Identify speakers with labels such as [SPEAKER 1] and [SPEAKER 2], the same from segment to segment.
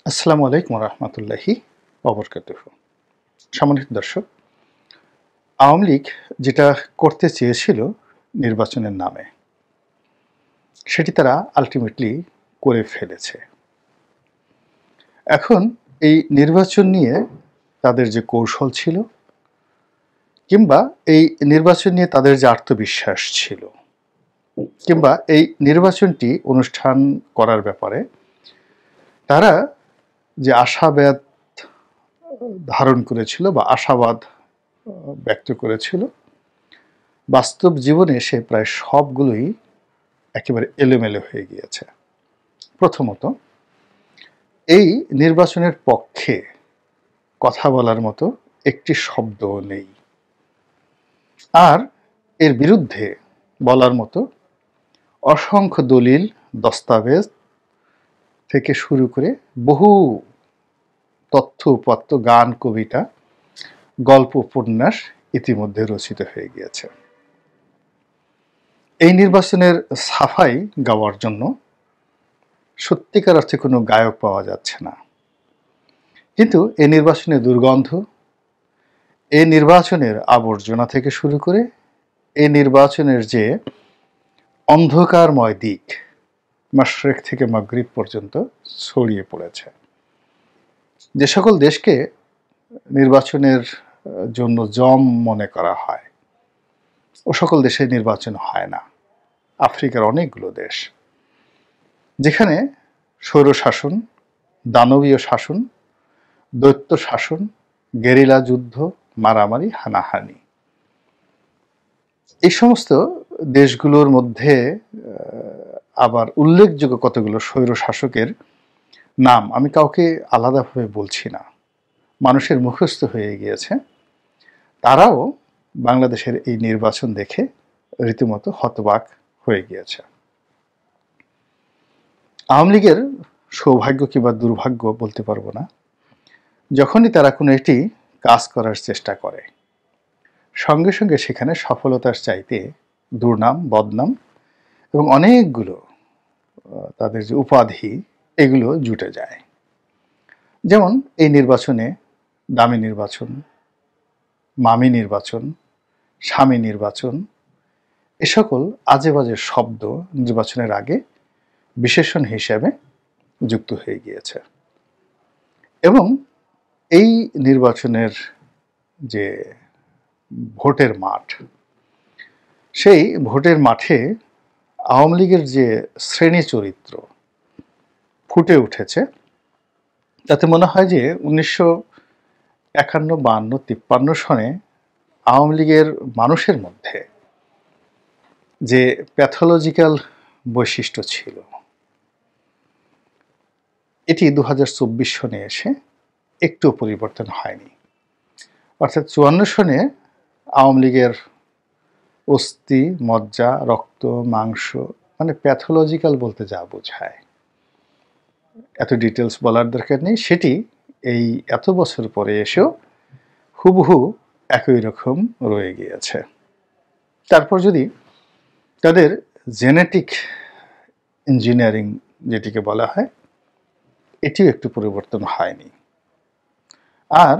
[SPEAKER 1] আসসালামু আলাইকুম রহমতুল্লাহি ওবরকাতুহু। সম্মানিত দর্শক, আওয়ামী লীগ যেটা করতে চেয়েছিল নির্বাচনের নামে, সেটি তারা আলটিমেটলি করে ফেলেছে। এখন এই নির্বাচন নিয়ে তাদের যে কৌশল ছিল, কিংবা এই নির্বাচন নিয়ে তাদের যে আত্মবিশ্বাস ছিল, কিংবা এই নির্বাচনটি অনুষ্ঠান করার ব্যাপারে তারা যে আশাবাদ ধারণ করেছিল বা আশাবাদ ব্যক্ত করেছিল, বাস্তব জীবনে এসে প্রায় সবগুলোই একেবারে এলোমেলো হয়ে গিয়েছে। প্রথমত, এই নির্বাচনের পক্ষে কথা বলার মতো একটি শব্দও নেই, আর এর বিরুদ্ধে বলার মতো অসংখ্য দলিল, দস্তাবেজ থেকে শুরু করে বহু তথ্য উপাত্ত, গান, কবিতা, গল্প, উপন্যাস ইতিমধ্যে রচিত হয়ে গিয়েছে। এই নির্বাচনের সাফাই গাওয়ার জন্য সত্যিকার অর্থে কোনো গায়ক পাওয়া যাচ্ছে না। কিন্তু এই নির্বাচনের দুর্গন্ধ, এই নির্বাচনের আবর্জনা থেকে শুরু করে এই নির্বাচনের যে অন্ধকারময় দিক মাশরিক থেকে মাগরিব পর্যন্ত ছড়িয়ে পড়েছে। যে সকল দেশকে নির্বাচনের জন্য জম মনে করা হয়, ও সকল দেশে নির্বাচন হয় না। আফ্রিকার অনেকগুলো দেশ, যেখানে স্বৈরশাসন, দানবীয় শাসন, দৈত্য শাসন, গেরিলা যুদ্ধ, মারামারি, হানাহানি, এই সমস্ত দেশগুলোর মধ্যে আবার উল্লেখযোগ্য কতগুলো স্বৈরশাসকের নাম আমি কাউকে আলাদাভাবে বলছি না, মানুষের মুখস্থ হয়ে গিয়েছে। তারাও বাংলাদেশের এই নির্বাচন দেখে রীতিমতো হতবাক হয়ে গিয়েছে। আওয়ামী লীগের সৌভাগ্য কিংবা দুর্ভাগ্য বলতে পারবো না, যখনই তারা কোনো একটি কাজ করার চেষ্টা করে, সঙ্গে সঙ্গে সেখানে সফলতার চাইতে দুর্নাম, বদনাম এবং অনেকগুলো তাদের যে উপাধি, এগুলো জুটে যায়। যেমন এই নির্বাচনে দামি নির্বাচন, মামি নির্বাচন, স্বামী নির্বাচন, এ সকল আজে বাজে শব্দ নির্বাচনের আগে বিশেষণ হিসেবে যুক্ত হয়ে গিয়েছে। এবং এই নির্বাচনের যে ভোটের মাঠ, সেই ভোটের মাঠে আওয়ামী লীগের যে শ্রেণী চরিত্র ফুটে উঠেছে, তাতে মনে হয় যে 1951, 52, 53 সনে আওয়ামী লীগের মানুষের মধ্যে যে প্যাথোলজিক্যাল বৈশিষ্ট্য ছিল, এটি 2024 সনে এসে একটু পরিবর্তন হয়নি। অর্থাৎ 54 সনে আওয়ামী লীগের অস্থি, মজ্জা, রক্ত, মাংস, মানে প্যাথোলজিক্যাল বলতে যা বোঝায়, এত ডিটেলস বলার দরকার নেই, সেটি এই এত বছর পরে এসেও হুবহু একই রকম রয়ে গিয়েছে। তারপর যদি তাদের জেনেটিক ইঞ্জিনিয়ারিং যেটিকে বলা হয়, এটিও একটু পরিবর্তন হয়নি। আর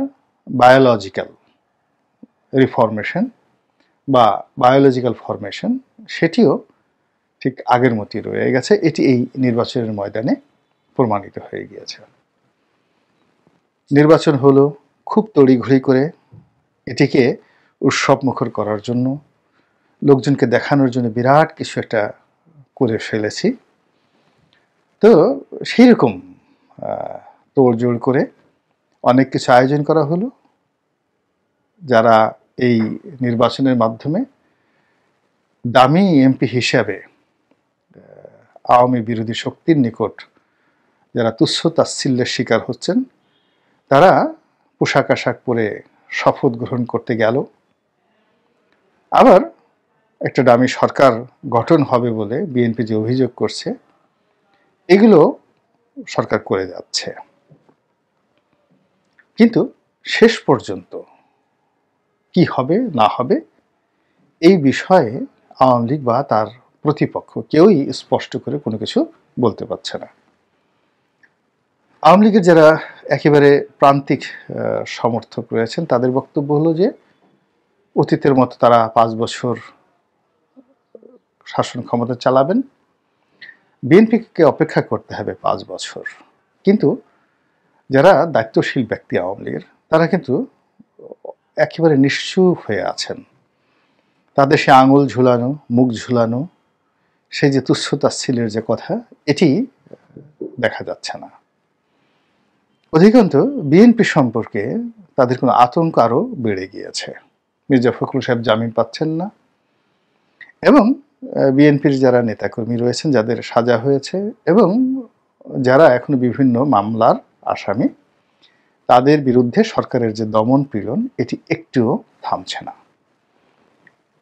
[SPEAKER 1] বায়োলজিক্যাল রিফরমেশন বা বায়োলজিক্যাল ফরমেশন, সেটিও ঠিক আগের মতোই রয়ে গেছে। এটি এই নির্বাচনের ময়দানে প্রমাণিত হয়ে গিয়েছে। নির্বাচন হলো খুব তড়িঘড়ি করে, এটিকে উৎসবমুখর করার জন্য, লোকজনকে দেখানোর জন্য বিরাট কিছু একটা করে ফেলেছি। তো সেই রকম তোড়জোড় করে অনেক কিছু আয়োজন করা হলো। যারা এই নির্বাচনের মাধ্যমে দামি এমপি হিসাবে আওয়ামী বিরোধী শক্তির নিকট যারা তুচ্ছ তাচ্ছিল্যের শিকার হচ্ছেন, তারা পোশাক আশাক পরে শপথ গ্রহণ করতে গেল। আবার একটা দামি সরকার গঠন হবে বলে বিএনপি যে অভিযোগ করছে, এগুলো সরকার করে যাচ্ছে। কিন্তু শেষ পর্যন্ত কি হবে না হবে, এই বিষয়ে আওয়ামী লীগ বা তার প্রতিপক্ষ কেউই স্পষ্ট করে কোনো কিছু বলতে পারছে না। আওয়ামী লীগের যারা একেবারে প্রান্তিক সমর্থক রয়েছেন তাদের বক্তব্য হলো যে অতীতের মতো তারা 5 বছর শাসন ক্ষমতা চালাবেন, বিএনপিকে অপেক্ষা করতে হবে 5 বছর। কিন্তু যারা দায়িত্বশীল ব্যক্তি আওয়ামী লীগের তারা কিন্তু একেবারে নিশ্চুপ হয়ে আছেন। তাদের সে আঙুল ঝুলানো, মুখ ঝুলানো, সেই যে তুচ্ছ-তাচ্ছিল্যের যে কথা, এটি দেখা যাচ্ছে না। অধিকাংশ বিএনপি সম্পর্কে তাদের কোনো আতঙ্ক আরও বেড়ে গিয়েছে। মির্জা ফখরুল সাহেব জামিন পাচ্ছেন না এবং বিএনপির যারা নেতাকর্মী রয়েছেন যাদের সাজা হয়েছে এবং যারা এখনো বিভিন্ন মামলার আসামি, তাদের বিরুদ্ধে সরকারের যে দমন পীড়ন এটি একটুও থামছে না।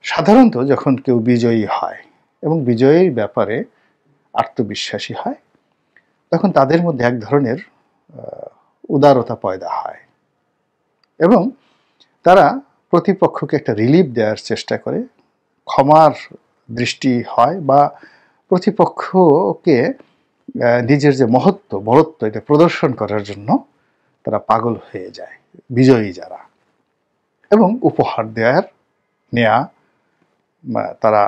[SPEAKER 1] সাধারণত যখন কেউ বিজয়ী হয় এবং বিজয়ের ব্যাপারে আত্মবিশ্বাসী হয় তখন তাদের মধ্যে এক ধরনের উদারতা পয়দা হয় এবং তারা প্রতিপক্ষকে একটা রিলিফ দেওয়ার চেষ্টা করে, ক্ষমার দৃষ্টি হয় বা প্রতিপক্ষকে নিজের যে মহত্ব বড়ত্ব এটা প্রদর্শন করার জন্য তারা পাগল হয়ে যায় বিজয়ী যারা, এবং উপহার দেওয়ার নেয়া তারা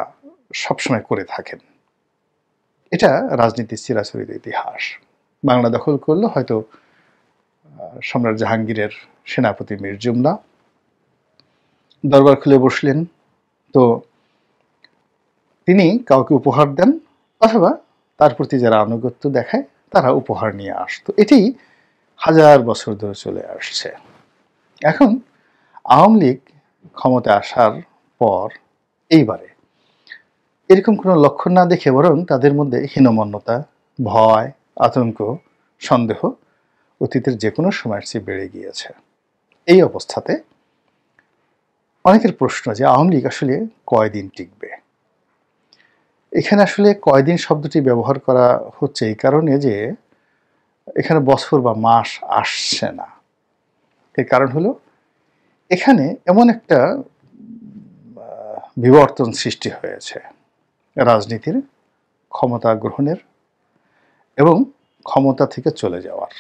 [SPEAKER 1] সবসময় করে থাকেন। এটা রাজনীতির চিরাচরিত ইতিহাস। বাংলা দখল করলো হয়তো সম্রাট জাহাঙ্গীরের সেনাপতি মীর জুমলা দরবার খুলে বসলেন, তো তিনি কাউকে উপহার দেন অথবা তার প্রতি যারা আনুগত্য দেখায় তারা উপহার নিয়ে আসতো। এটি হাজার বছর ধরে চলে আসছে। এখন আওয়ামী লীগ ক্ষমতায় আসার পর এইবারে এরকম কোনো লক্ষণ না দেখে বরং তাদের মধ্যে হীনমন্যতা, ভয়, আতঙ্ক, সন্দেহ অতীতের যে কোনো সময়ের চেয়ে বেড়ে গিয়েছে। এই অবস্থাতে অনেকের প্রশ্ন যে আওয়ামী লীগ আসলে কয়দিন টিকবে। এখানে আসলে কয়দিন শব্দটি ব্যবহার করা হচ্ছে এই কারণে যে এখানে বছর বা মাস আসছে না। এর কারণ হলো এখানে এমন একটা বিবর্তন সৃষ্টি হয়েছে রাজনীতির, ক্ষমতা গ্রহণের এবং ক্ষমতা থেকে চলে যাওয়ার,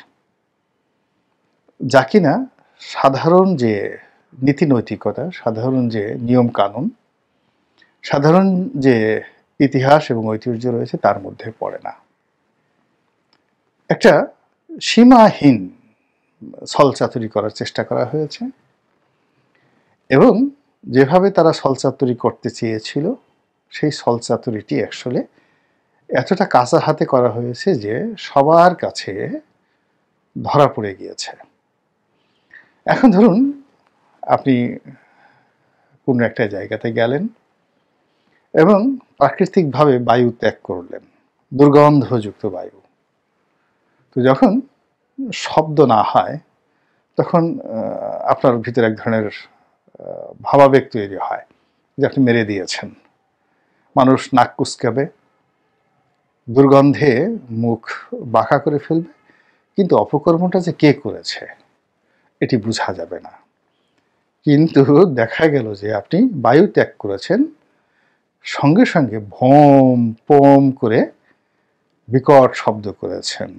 [SPEAKER 1] যা কিনা সাধারণ যে নীতি নৈতিকতা, সাধারণ যে নিয়ম কানুন, সাধারণ যে ইতিহাস এবং ঐতিহ্য রয়েছে তার মধ্যে পড়ে না। একটা সীমাহীন ছলচাতুরি করার চেষ্টা করা হয়েছে এবং যেভাবে তারা ছলচাতুরি করতে চেয়েছিল সেই ছলচাতুরিটি আসলে এতটা কাঁচা হাতে করা হয়েছে যে সবার কাছে ধরা পড়ে গিয়েছে। এখন ধরুন আপনি কোনো একটা জায়গাতে গেলেন এবং প্রাকৃতিকভাবে বায়ু ত্যাগ করলেন, দুর্গন্ধযুক্ত বায়ু। তো যখন শব্দ না হয় তখন আপনার ভিতরে এক ধরনের ভাবাবেগ তৈরি হয় যে আপনি মেরে দিয়েছেন। মানুষ নাক কুঁচকাবে, দুর্গন্ধে মুখ বাঁকা করে ফেলবে, কিন্তু অপকর্মটা যে কে করেছে এটি বোঝা যাবে না। কিন্তু দেখা গেল যে আপনি বায়ু ত্যাগ করেছেন, সঙ্গে সঙ্গে ভোম পোম করে বিকট শব্দ করেছেন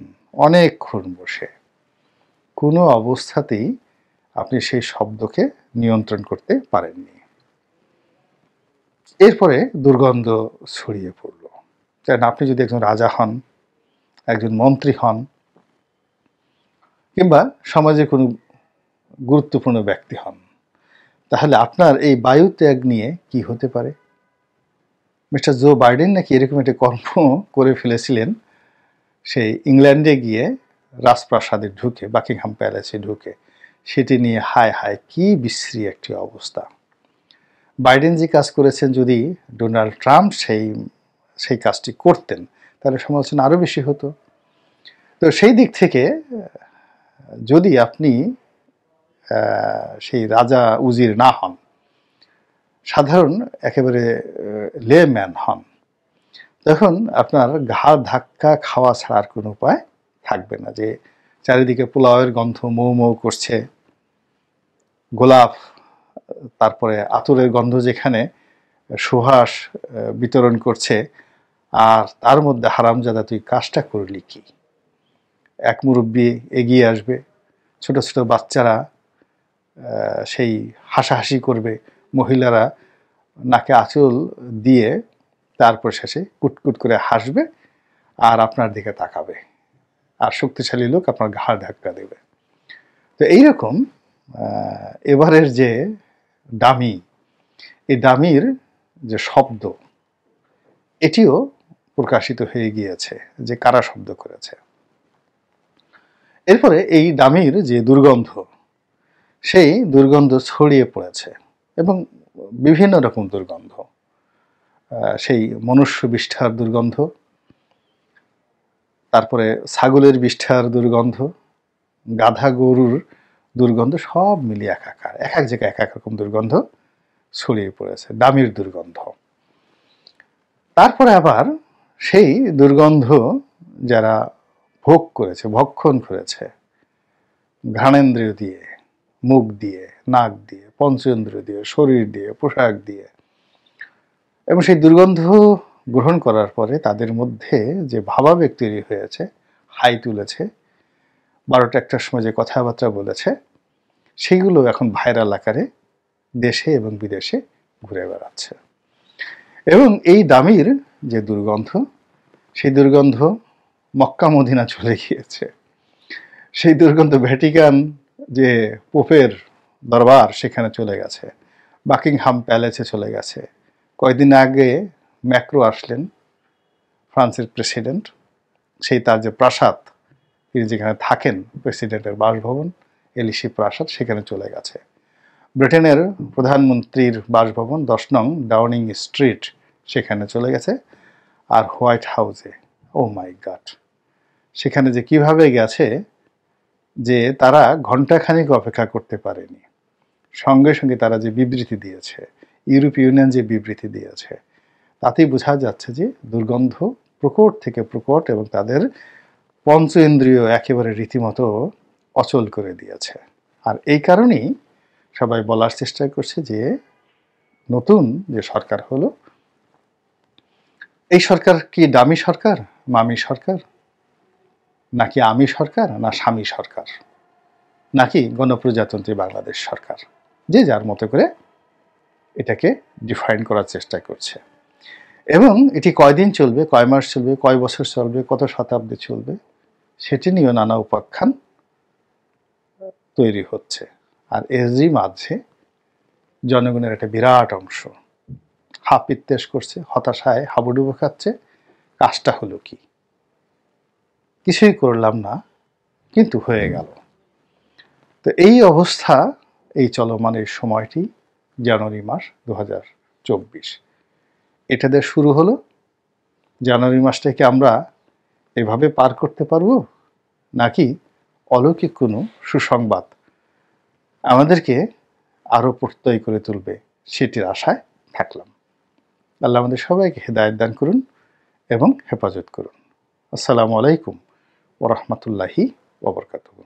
[SPEAKER 1] অনেকক্ষণ বসে। কোনো অবস্থাতেই আপনি সেই শব্দকে নিয়ন্ত্রণ করতে পারেননি। এরপরে দুর্গন্ধ ছড়িয়ে পড়ল। কারণ আপনি যদি একজন রাজা হন, একজন মন্ত্রী হন, কিংবা সমাজে কোনো গুরুত্বপূর্ণ ব্যক্তি হন, তাহলে আপনার এই বায়ু ত্যাগ নিয়ে কি হতে পারে? মিস্টার জো বাইডেন নাকি এরকম একটা কর্ম করে ফেলেছিলেন সেই ইংল্যান্ডে গিয়ে রাজপ্রাসাদে ঢুকে, বাকিংহাম প্যালেসে ঢুকে, সেটি নিয়ে হায় হায় কি বিশ্রী একটি অবস্থা। বাইডেন যে কাজ করেছেন, যদি ডোনাল্ড ট্রাম্প সেই কাজটি করতেন তাহলে সমালোচনা আরও বেশি হতো। তো সেই দিক থেকে যদি আপনি সেই রাজা উজির না হন, সাধারণ একেবারে লেম্যান হন, তখন আপনার ঘাড় ধাক্কা খাওয়া ছাড়ার কোনো উপায় থাকবে না। যে চারিদিকে পোলাওয়ের গন্ধ মৌ মৌ করছে, গোলাপ, তারপরে আতরের গন্ধ যেখানে সুহাস বিতরণ করছে, আর তার মধ্যে হারামজাদা তুই কাজটা করলি কি? এক মুরব্বি এগিয়ে আসবে, ছোট ছোট বাচ্চারা সেই হাসাহাসি করবে, মহিলারা নাকে আঁচল দিয়ে তারপর শেষে কুটকুট করে হাসবে আর আপনার দিকে তাকাবে, আর শক্তিশালী লোক আপনার ঘাড় ধাক্কা দেবে। তো এইরকম এবারের যে ডামি, এই ডামির যে শব্দ, এটিও প্রকাশিত হয়ে গিয়েছে যে কারা শব্দ করেছে। এরপরে এই ডামির যে দুর্গন্ধ, সেই দুর্গন্ধ ছড়িয়ে পড়েছে এবং বিভিন্ন রকম দুর্গন্ধ, সেই মনুষ্য বিষ্ঠার দুর্গন্ধ, তারপরে ছাগলের বিষ্ঠার দুর্গন্ধ, গাধা গরুর দুর্গন্ধ, সব মিলিয়ে একাকার, এক এক জায়গায় এক এক রকম দুর্গন্ধ ছড়িয়ে পড়েছে, ডামির দুর্গন্ধ। তারপরে আবার সেই দুর্গন্ধ যারা ভোগ করেছে, ভক্ষণ করেছে ঘ্রাণেন্দ্রিয় দিয়ে, মুখ দিয়ে, নাক দিয়ে, পঞ্চেন্দ্রিয় দিয়ে, শরীর দিয়ে, পোশাক দিয়ে, এবং সেই দুর্গন্ধ গ্রহণ করার পরে তাদের মধ্যে যে ভাবাবেগ তৈরি হয়েছে, হাই তুলেছে, 12টা 1টার সময় যে কথাবার্তা বলেছে, সেইগুলো এখন ভাইরাল আকারে দেশে এবং বিদেশে ঘুরে বেড়াচ্ছে। এবং এই ডামির যে দুর্গন্ধ, সেই দুর্গন্ধ মক্কা মদিনা চলে গিয়েছে, সেই দুর্গন্ধ ভ্যাটিকান যে পোপের দরবার সেখানে চলে গেছে, বাকিংহাম প্যালেসে চলে গেছে। কয়েকদিন আগে ম্যাক্রো আসলেন, ফ্রান্সের প্রেসিডেন্ট, সেই তার যে প্রাসাদ, তিনি যেখানে থাকেন, প্রেসিডেন্টের বাসভবন এলিসি প্রাসাদ, সেখানে চলে গেছে। ব্রিটেনের প্রধানমন্ত্রীর বাসভবন 10 নং ডাউনিং স্ট্রিট, সেখানে চলে গেছে। আর হোয়াইট হাউসে, ও মাই গড, সেখানে যে কিভাবে গেছে যে তারা ঘণ্টাখানিক অপেক্ষা করতে পারেনি, সঙ্গে সঙ্গে তারা যে বিবৃতি দিয়েছে, ইউরোপীয় ইউনিয়ন যে বিবৃতি দিয়েছে, তাতেই বোঝা যাচ্ছে যে দুর্গন্ধ প্রকট থেকে প্রকট এবং তাদের পঞ্চ ইন্দ্রিয় একেবারে রীতিমতো অচল করে দিয়েছে। আর এই কারণেই সবাই বলার চেষ্টা করছে যে নতুন যে সরকার হলো, এই সরকার কি ডামি সরকার, মামি সরকার, নাকি আমি সরকার, না স্বামী সরকার, নাকি গণপ্রজাতন্ত্রী বাংলাদেশ সরকার, যে যার মতো করে এটাকে ডিফাইন করার চেষ্টা করছে। এবং এটি কয়দিন চলবে, কয় মাস চলবে, কয় বছর চলবে, কত শতাব্দী চলবে, সেটি নিয়েও নানা উপাখ্যান তৈরি হচ্ছে। আর এরই মাঝে জনগণের একটা বিরাট অংশ হাপিত্তেশ করছে, হতাশায় হাবুডুবু খাচ্ছে, কাজটা হলো কি, কিছুই করলাম না কিন্তু হয়ে গেল। তো এই অবস্থা, এই চলমান এই সময়টি জানুয়ারি মাস 2024, এটা দিয়ে শুরু হলো। জানুয়ারি মাসটাকে আমরা এভাবে পার করতে পারবো, নাকি অলৌকিক কোনো সুসংবাদ আমাদেরকে আরও প্রত্যয় করে তুলবে, সেটির আশায় থাকলাম। আল্লাহ আমাদের সবাইকে হেদায়েত দান করুন এবং হেফাজত করুন। আসসালামু আলাইকুম ওয়া রাহমাতুল্লাহি ওয়া বারাকাতুহু।